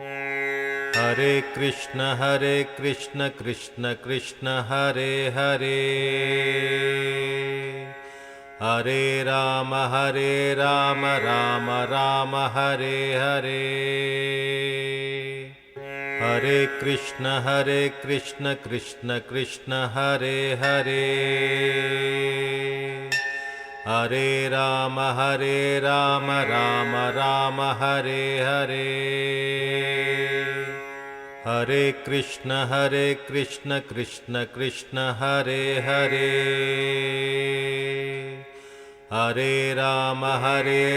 Hare Krishna Krishna Krishna Hare Hare, Hare Ram Ram Ram Hare Hare. Hare Krishna Krishna Krishna Hare Hare, Hare Ram Ram Ram Hare Hare. Hare Krishna Krishna Krishna Hare Hare, Hare Ram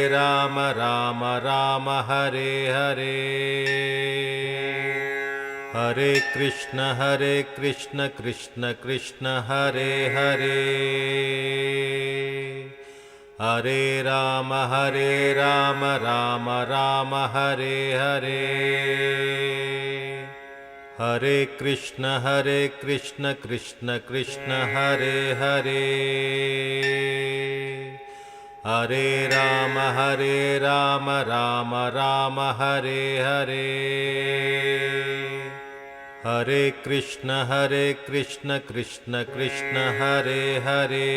Ram Ram Hare Hare. Hare Krishna Krishna Krishna Hare Hare, Hare Ram Ram Ram Hare Hare. Hare Krishna Krishna Krishna Hare Hare, Hare Ram Ram Ram Hare Hare. Hare Krishna Krishna Krishna Hare Hare,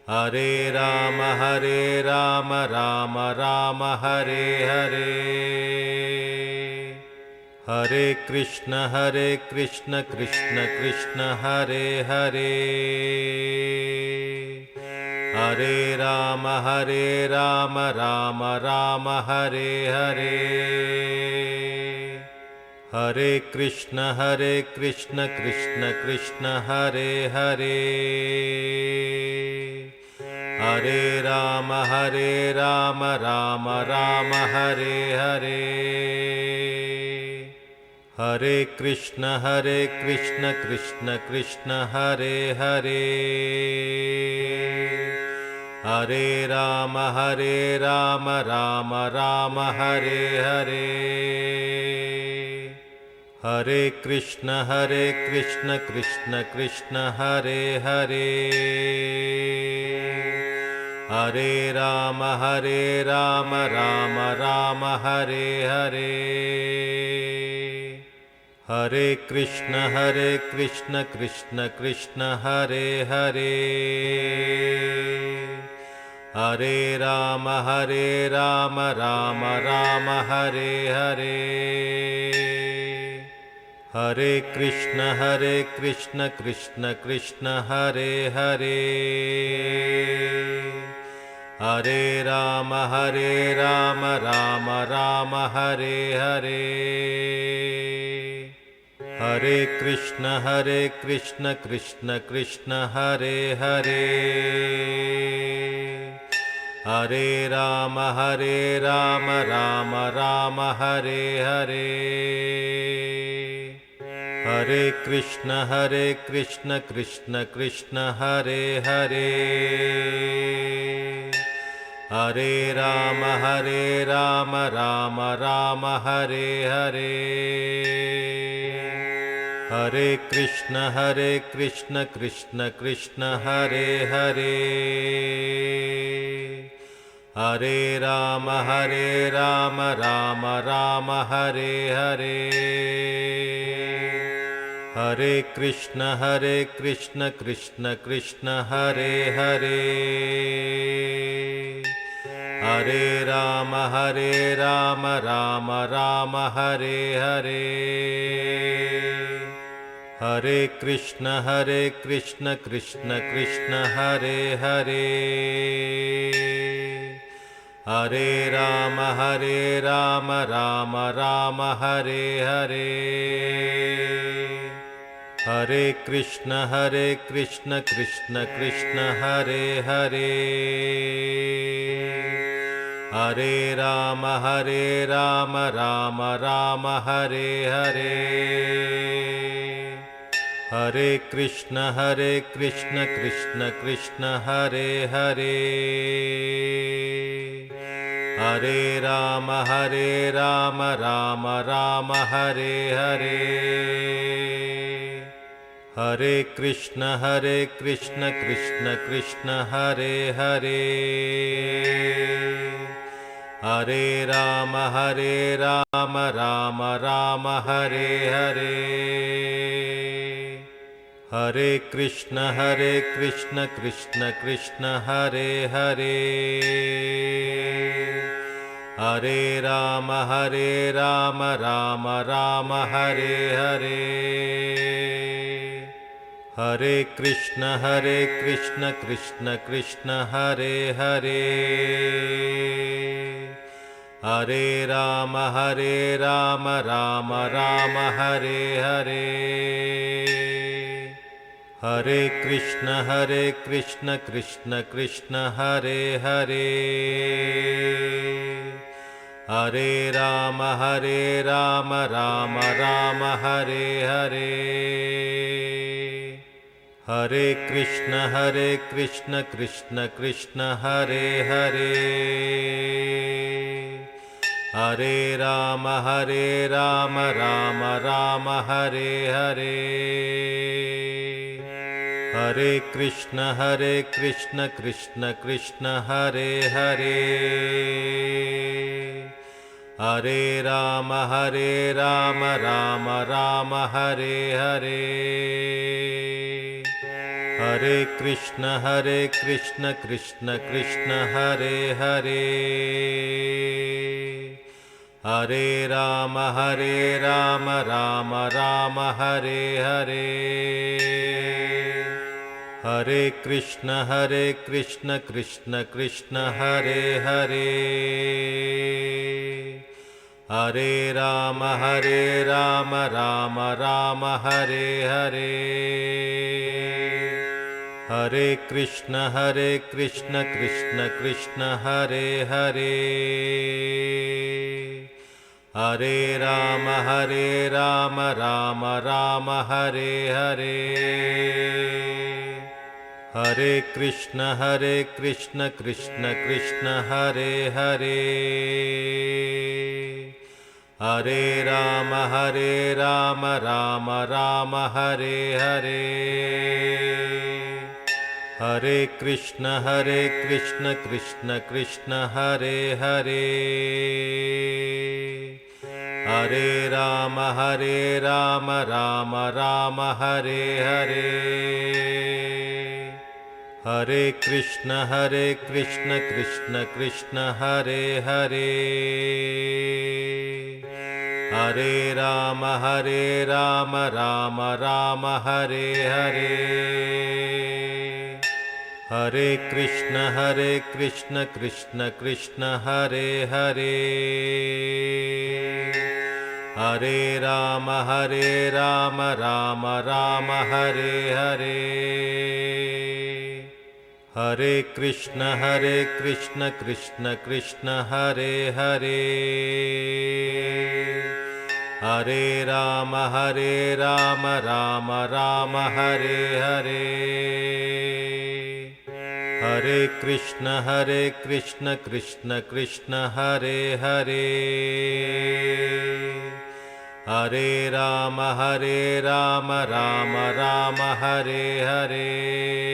Hare Ram Ram Ram Hare Hare. Hare Krishna Krishna Krishna Hare Hare, Hare Ram Ram Ram Hare Hare. Hare Krishna Krishna Krishna Hare Hare, Hare Ram Ram Ram Hare Hare. Hare Krishna Krishna Krishna Hare Hare, Hare Ram Ram Ram Hare Hare. Hare Krishna Krishna Krishna Hare Hare, Hare Ram Ram Ram Hare Hare. Hare Krishna Krishna Krishna Hare Hare, Hare Ram Ram Ram Hare Hare. Hare Krishna Krishna Krishna Hare Hare, Hare Ram Ram Ram Hare Hare. Hare Krishna Krishna Krishna Hare Hare, Hare Ram Ram Ram Hare Hare. Hare Krishna Krishna Krishna Hare Hare, Hare Ram Ram Ram Hare Hare. Hare Krishna Krishna Krishna Hare Hare, Hare Ram Ram Ram Hare Hare. Hare Krishna Krishna Krishna Hare Hare, Hare Ram Ram Ram Hare Hare. Hare Krishna Krishna Krishna Hare Hare, Hare Ram Ram Ram Hare Hare. Hare Krishna Krishna Krishna Hare Hare, Hare Ram Ram Ram Hare Hare. Hare Krishna Krishna Krishna Hare Hare, Hare Ram Ram Ram Hare Hare. Hare Krishna Krishna Krishna Hare Hare, Hare Ram Ram Ram Hare Hare. Hare Krishna Krishna Krishna Hare Hare. Hare Ram Ram Ram Hare Hare. Hare Krishna Krishna Krishna Hare Hare. Hare Ram Ram Hare Hare. Hare Krishna Krishna Krishna Hare Hare. Hare Ram Ram Hare Hare. Hare Krishna Krishna Krishna Hare Hare. Hare Ram Ram Hare Hare. Hare Krishna Krishna Krishna Hare Hare. Hare Ram Ram Hare Hare. Hare Krishna Krishna Krishna Hare Hare. Hare Ram Ram Hare Hare. Hare Krishna Krishna Krishna Hare Hare. Hare Ram Ram Hare Hare. Hare Krishna Krishna Krishna Hare Hare. Hare Ram Ram Hare Hare. Hare Krishna Krishna Krishna Hare Hare. Hare Ram Ram Hare Hare. Hare Krishna Krishna Krishna Hare Hare. Hare Ram Ram Hare Hare. Hare Krishna Krishna Krishna Hare Hare. Hare Ram Ram Hare Hare. Hare Krishna Krishna Krishna Hare Hare. Hare Ram Ram Hare Hare. Hare Krishna Krishna Krishna Hare Hare. Hare Ram Ram Hare Hare. Hare Krishna Krishna Krishna Hare Hare. Hare Ram Ram Hare Hare.